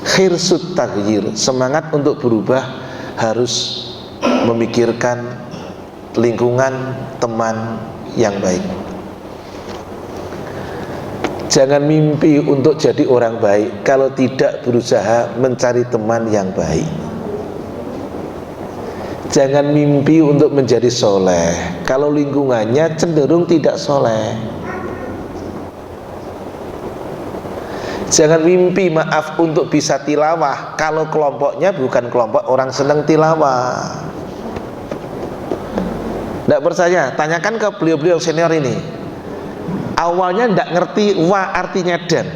Khirsut taghyir, semangat untuk berubah, harus memikirkan lingkungan, teman yang baik. Jangan mimpi untuk jadi orang baik kalau tidak berusaha mencari teman yang baik. Jangan mimpi untuk menjadi soleh kalau lingkungannya cenderung tidak soleh. Jangan mimpi untuk bisa tilawah kalau kelompoknya bukan kelompok orang senang tilawah. Tidak percaya, tanyakan ke beliau-beliau senior ini. Awalnya tidak ngerti wa artinya dan,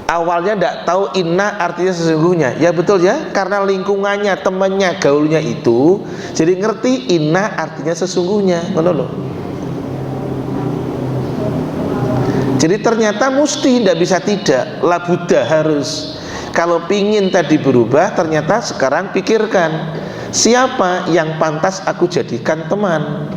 awalnya tidak tahu inna artinya sesungguhnya. Ya betul ya, karena lingkungannya, temannya, gaulnya itu, jadi ngerti inna artinya sesungguhnya. Menurut. Jadi ternyata mesti, tidak bisa tidak, labuda harus. Kalau pingin tadi berubah, ternyata sekarang pikirkan, siapa yang pantas aku jadikan teman.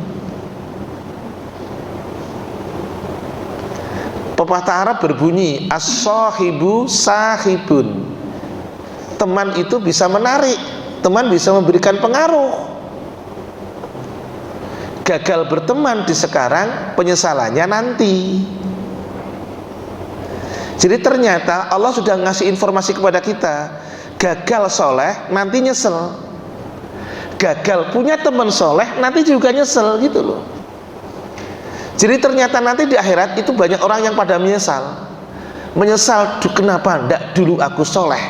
Pepatah Arab berbunyi, as-sahibu sahibun. Teman itu bisa menarik, teman bisa memberikan pengaruh. Gagal berteman di sekarang, penyesalannya nanti. Jadi ternyata Allah sudah ngasih informasi kepada kita, gagal soleh nanti nyesel, gagal punya teman soleh nanti juga nyesel, gitu loh. Jadi ternyata nanti di akhirat itu banyak orang yang pada menyesal. Menyesal kenapa ndak dulu aku soleh,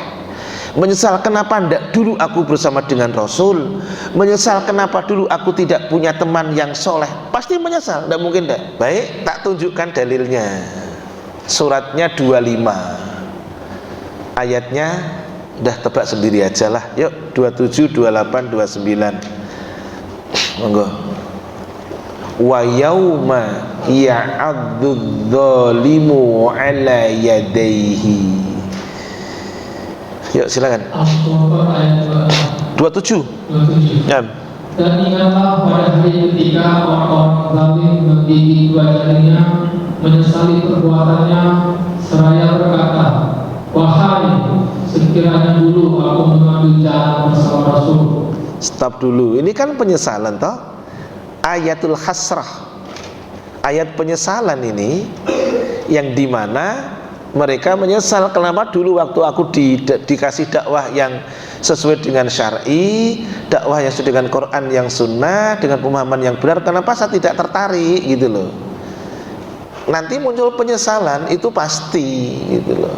menyesal kenapa ndak dulu aku bersama dengan Rasul, menyesal kenapa dulu aku tidak punya teman yang soleh. Pasti menyesal, ndak mungkin ndak. Baik, tak tunjukkan dalilnya. Suratnya 25, ayatnya udah tebak sendiri aja lah. Yuk, 27, 28, 29. Monggo. Wa yauma ya'addu dzalimu ala yadayhi. Yuk silakan. 27. Ya. Dan ingatlah pada hari ketika orang-orang zalim menggigit dua jarinya, menyesali perbuatannya, seraya berkata, wahai, sekiranya dulu aku mengambil jalan bersama Rasul. Stop dulu, ini kan penyesalan toh, ayatul hasrah, ayat penyesalan ini, yang dimana mereka menyesal kenapa dulu waktu aku dikasih dakwah yang sesuai dengan syar'i, dakwah yang sesuai dengan Quran yang sunnah, dengan pemahaman yang benar, kenapa saya tidak tertarik, gitu loh. Nanti muncul penyesalan, itu pasti, gitu loh.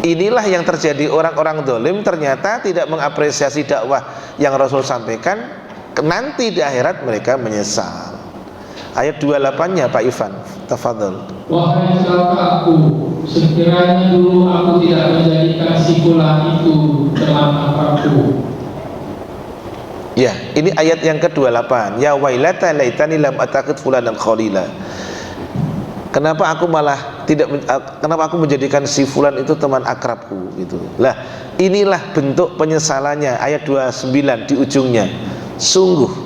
Inilah yang terjadi, orang-orang zalim ternyata tidak mengapresiasi dakwah yang Rasul sampaikan, nanti di akhirat mereka menyesal. Ayat 28-nya Pak Ivan, tafadhol. Wahai celaka aku, sekiranya dulu aku tidak menjadikan si fulan itu teman akrabku. Ya, ini ayat yang ke-28. Ya wailata laitani lam atakid fulanan khalila. Kenapa aku malah tidak, kenapa aku menjadikan si fulan itu teman akrabku, gitu. Lah, inilah bentuk penyesalannya, ayat 29 di ujungnya. Sungguh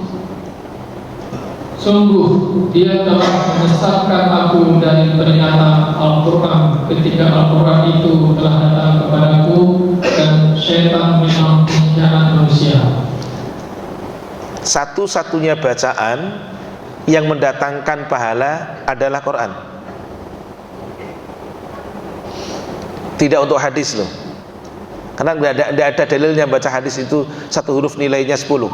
dia telah menyesatkan aku dari peringatan Al-Quran ketika Al-Quran itu telah datang kepadaku, dan syaitan memang pengkhianat manusia. Satu-satunya bacaan yang mendatangkan pahala adalah Quran. Tidak untuk hadis loh, karena tidak ada dalilnya baca hadis itu satu huruf nilainya 10.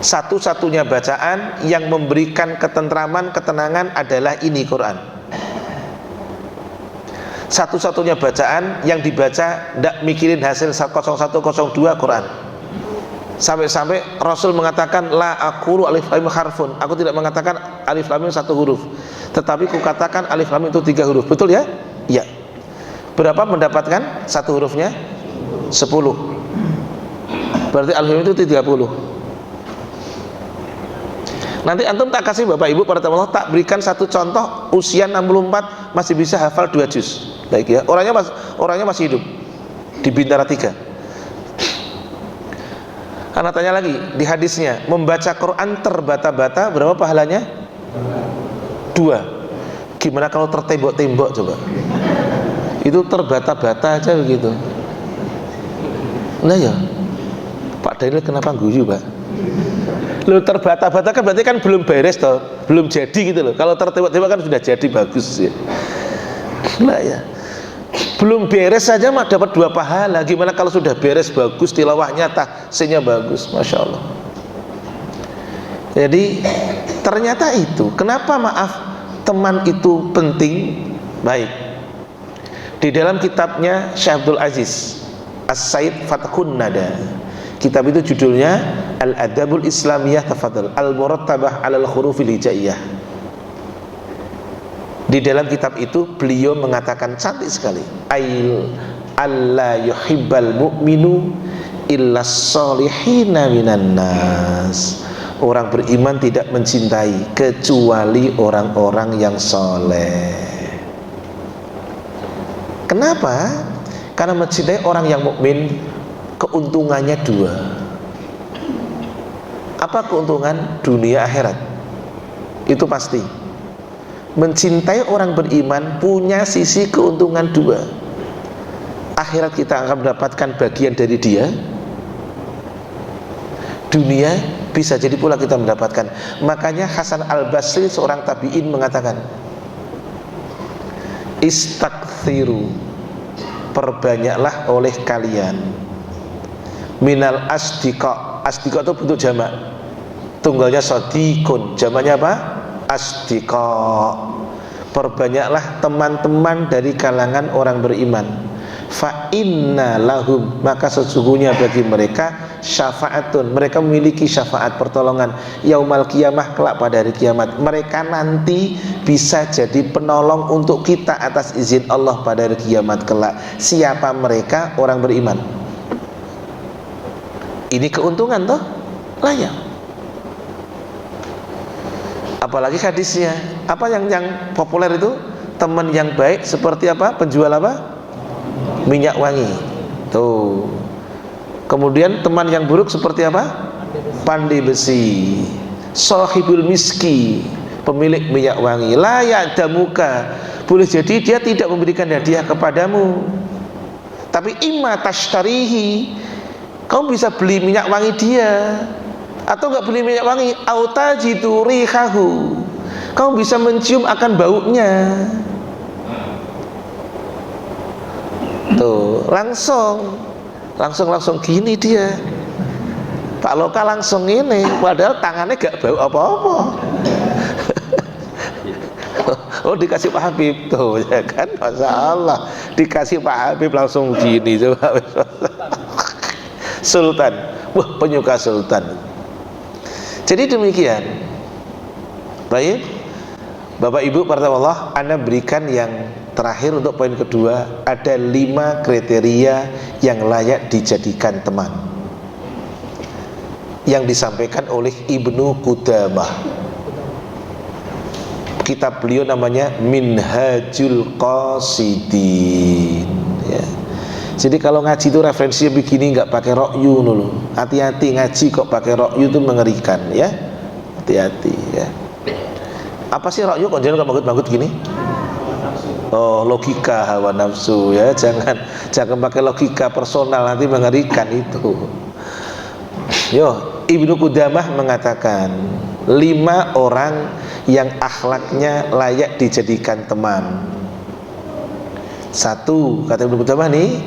Satu-satunya bacaan yang memberikan ketentraman, ketenangan adalah ini, Quran. Satu-satunya bacaan yang dibaca tidak mikirin hasil 0102, Quran. Sampai-sampai Rasul mengatakan la aqulu alif lam harfun, aku tidak mengatakan alif lam satu huruf, tetapi ku katakan alif lam itu 3 huruf. Betul ya? Iya. Berapa mendapatkan satu hurufnya? 10. Berarti alif lam itu 30. Nanti antum tak kasih Bapak Ibu pada Allah, tak berikan satu contoh usia 64 masih bisa hafal 2 juz. Baik ya. Orangnya masih hidup di Bintara 3. Anak tanya lagi di hadisnya, membaca Quran terbata-bata berapa pahalanya? 2. Gimana kalau tertembok-tembok coba? Itu terbata-bata aja begitu. Nah ya, Pak Daniel kenapa guyu, Pak? Lo terbata-bata kan berarti kan belum beres toh, belum jadi gitu loh. Kalau tertembok-tembok kan sudah jadi, bagus ya. Nah ya, belum beres saja mah dapat 2 pahala. Gimana kalau sudah beres, bagus, tilawahnya tahsinnya bagus, masya Allah. Jadi ternyata itu. Kenapa maaf teman itu penting? Baik. Di dalam kitabnya Syekh Abdul Aziz As-Said Fathun Nada, kitab itu judulnya Al-Adabul Islamiyah Tafadhal Al-Murattabah Alal Khurufil Hijaiyah. Di dalam kitab itu beliau mengatakan cantik sekali, alla yuhibbal mu'minu illa salihina minan nas. Orang beriman tidak mencintai kecuali orang-orang yang soleh. Kenapa? Karena mencintai orang yang mukmin keuntungannya 2. Apa keuntungan? Dunia akhirat. Itu pasti. Mencintai orang beriman punya sisi keuntungan 2. Akhirat kita akan mendapatkan bagian dari dia. Dunia bisa jadi pula kita mendapatkan. Makanya Hasan Al-Basri seorang tabi'in mengatakan, istakthiru, perbanyaklah oleh kalian, minal asdiqa. Asdiqa itu bentuk jamak, tunggalnya sadiqun, jamaknya apa? Asdiqa. Perbanyaklah teman-teman dari kalangan orang beriman. Fa inna lahum, maka sesungguhnya bagi mereka syafaatun, mereka memiliki syafaat pertolongan yaumal qiyamah, kelak pada hari kiamat. Mereka nanti bisa jadi penolong untuk kita atas izin Allah pada hari kiamat kelak. Siapa mereka? Orang beriman. Ini keuntungan toh? Layak. Apalagi hadisnya, apa yang populer itu? Teman yang baik seperti apa? Penjual apa? Minyak wangi. Tuh. Kemudian teman yang buruk seperti apa? Pandai besi. Sahibul miski, pemilik minyak wangi. Layak damuka, boleh jadi dia tidak memberikan hadiah kepadamu, tapi imma tashtarihi, kamu bisa beli minyak wangi dia, atau enggak beli minyak wangi, autajidu rihahu, kamu bisa mencium akan baunya. Tuh, langsung gini dia, Pak Loka langsung ini, padahal tangannya gak bau apa-apa. Oh, dikasih Pak Habib tuh, ya kan, Masya Allah, dikasih Pak Habib langsung gini coba. Sultan, wah, penyuka sultan. Jadi demikian. Baik, Bapak Ibu para Allah, Anda berikan yang terakhir untuk poin kedua. Ada 5 kriteria yang layak dijadikan teman, yang disampaikan oleh Ibnu Qudamah. Kitab beliau namanya Minhajul Qasidin ya. Jadi kalau ngaji itu referensinya begini, nggak pakai rokyu dulu. Hati-hati ngaji kok pakai rokyu itu mengerikan ya. Hati-hati ya. Apa sih rokyu kok jangan banggut-banggut gini? Oh, logika hawa nafsu ya, jangan pakai logika personal, nanti mengerikan itu. Yo, Ibnu Qudamah mengatakan 5 orang yang akhlaknya layak dijadikan teman. 1, kata Ibnu Qudamah nih,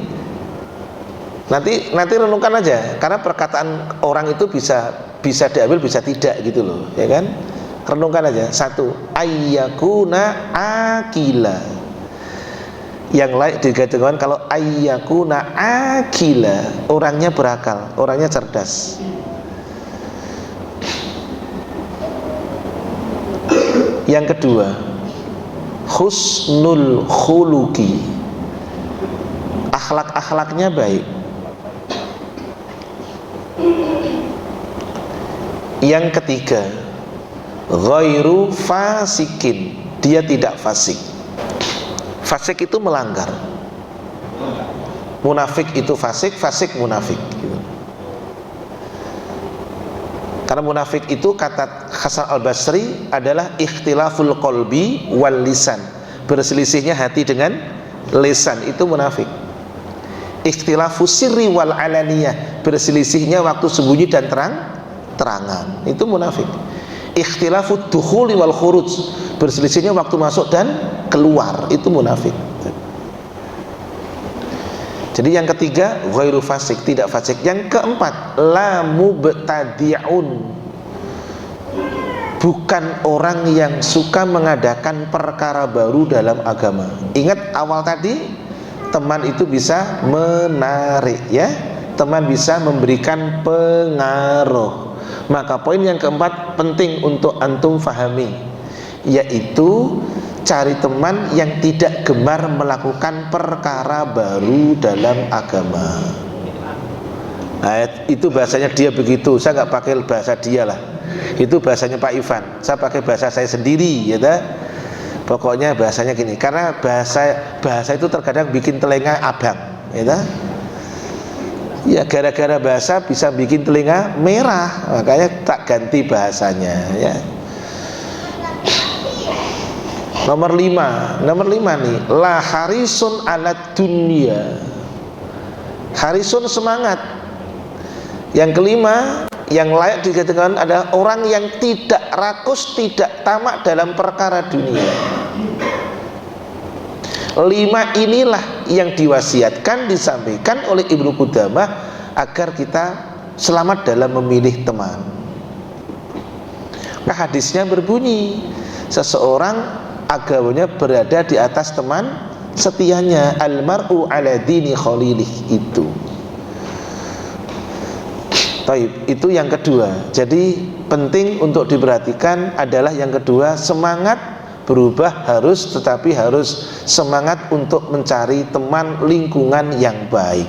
nanti renungkan aja, karena perkataan orang itu bisa diambil bisa tidak gitu loh, ya kan? Renungkan aja. 1, ayyakuna akila, yang layak dikatakan kalau ayyakuna akila, orangnya berakal, orangnya cerdas. Yang kedua, husnul khuluqi, akhlak-akhlaknya baik. Yang ketiga, ghairu fasikin, dia tidak fasik. Fasik itu melanggar. Munafik itu fasik, fasik munafik gitu. Karena munafik itu kata Hasan Al-Basri adalah ikhtilaful qalbi wal lisan, berselisihnya hati dengan lisan, itu munafik. Ikhtilafu sirri wal alaniyah, berselisihnya waktu sembunyi dan terangan, itu munafik. Ikhtilafu dukhuli wal khuruj, berselisihnya waktu masuk dan keluar, itu munafik. Jadi yang ketiga ghairu fasik, tidak fasik. Yang keempat la mubtadi'un, bukan orang yang suka mengadakan perkara baru dalam agama. Ingat awal tadi, teman itu bisa menarik ya, teman bisa memberikan pengaruh. Maka poin yang keempat penting untuk antum fahami, yaitu cari teman yang tidak gemar melakukan perkara baru dalam agama. Nah, itu bahasanya dia begitu, saya nggak pakai bahasa dia lah. Itu bahasanya Pak Ivan, saya pakai bahasa saya sendiri, ya dah. Pokoknya bahasanya gini, karena bahasa itu terkadang bikin telinga abang, ya dah. Ya gara-gara bahasa bisa bikin telinga merah, makanya tak ganti bahasanya, ya. Nomor 5 nih, la harisun ala dunya, harisun semangat. Yang kelima yang layak dikatakan adalah orang yang tidak rakus, tidak tamak dalam perkara dunia. 5 inilah yang diwasiatkan, disampaikan oleh Ibnu Qudamah agar kita selamat dalam memilih teman. Nah, hadisnya berbunyi, seseorang agamanya berada di atas teman setianya. Almar'u ala dini khalilih, itu. Taib, itu yang kedua. Jadi penting untuk diperhatikan adalah yang kedua, semangat berubah harus, tetapi harus semangat untuk mencari teman lingkungan yang baik.